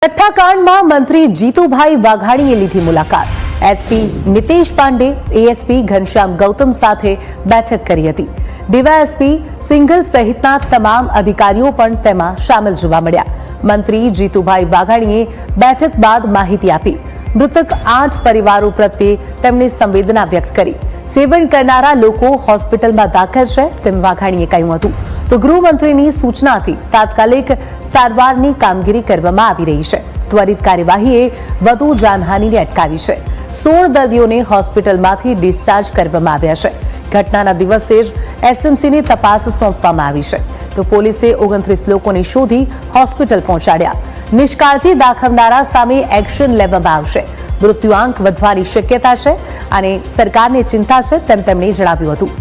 કથ્થાકાંડમાં મંત્રી જીતુભાઈ વાઘાણીએ લીધી મુલાકાત। એસપી નિતેશ પાંડે, એએસપી ઘનશ્યામ ગૌતમ સાથે બેઠક કરી હતી। ડીવાયએસપી સિંઘલ સહિતના તમામ અધિકારીઓ પણ તેમાં સામેલ જોવા મળ્યા। મંત્રી જીતુભાઈ વાઘાણીએ બેઠક બાદ માહિતી આપી। મૃતક 8 પરિવારો પ્રત્યે તેમણે સંવેદના વ્યક્ત કરી। સેવન કરનારા લોકો હોસ્પિટલમાં દાખલ છે તેમ વાઘાણીએ કહ્યું હતું। તો ગૃહમંત્રીની સૂચનાથી તાત્કાલિક સારવારની કામગીરી કરવામાં આવી રહી છે। ત્વરિત કાર્યવાહીએ વધુ જાનહાનિને અટકાવી છે। 16 દર્દીઓને હોસ્પિટલમાંથી ડિસ્ચાર્જ કરવામાં આવ્યા છે। ઘટનાના દિવસે જ એસએમસીની તપાસ સોંપવામાં આવી છે। તો પોલીસે 29 લોકોને શોધી હોસ્પિટલ પહોંચાડ્યા। નિષ્કાળજી દાખવનારા સામે એક્શન લેવામાં આવશે। મૃત્યુઆંક વધવાની શક્યતા છે અને સરકારને ચિંતા છે તેમ તેમણે જણાવ્યું હતું।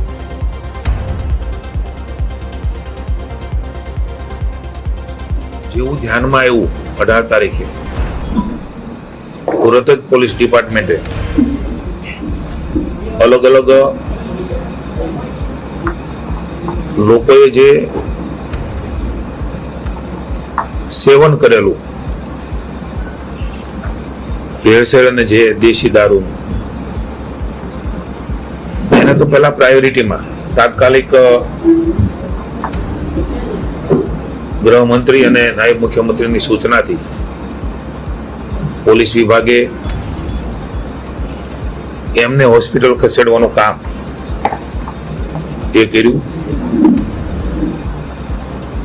જેવું ધ્યાનમાં આવ્યું 18 તારીખે તુરત જ પોલીસ ડિપાર્ટમેન્ટે અલગ અલગ લોકોએ જે સેવન કરેલું ભેળસેળ અને જે દેશી દારૂ એને તો પહેલા પ્રાયોરિટીમાં તાત્કાલિક ગૃહમંત્રી અને નાયબ મુખ્યમંત્રીની સૂચનાથી પોલીસ વિભાગે એમને હોસ્પિટલ ખસેડવાનું કામ એ કર્યું।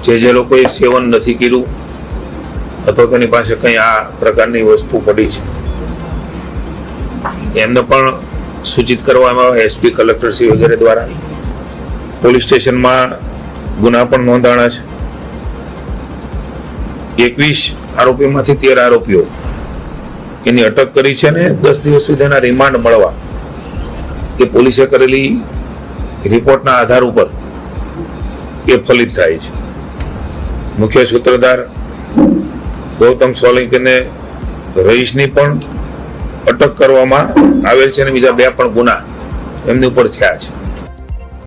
જે લોકોએ સેવન નથી કર્યું અથવા તેની પાસે કંઈ આ પ્રકારની વસ્તુ પડી છે એમને પણ સૂચિત કરવામાં આવે। એસપી, કલેક્ટરશ્રી વગેરે દ્વારા પોલીસ સ્ટેશનમાં ગુના પણ નોંધાણા છે। 21 આરોપીમાંથી 13 આરોપીઓ એની અટક કરી છે અને 10 દિવસ સુધીના રિમાન્ડ મળવા એ પોલીસે કરેલી રિપોર્ટના આધાર ઉપર એ ફલિત થાય છે। મુખ્ય સૂત્રધાર ગૌતમ સોલંકીને રહીશની પણ અટક કરવામાં આવેલ છે અને બીજા 2 પણ ગુના એમની ઉપર થયા છે।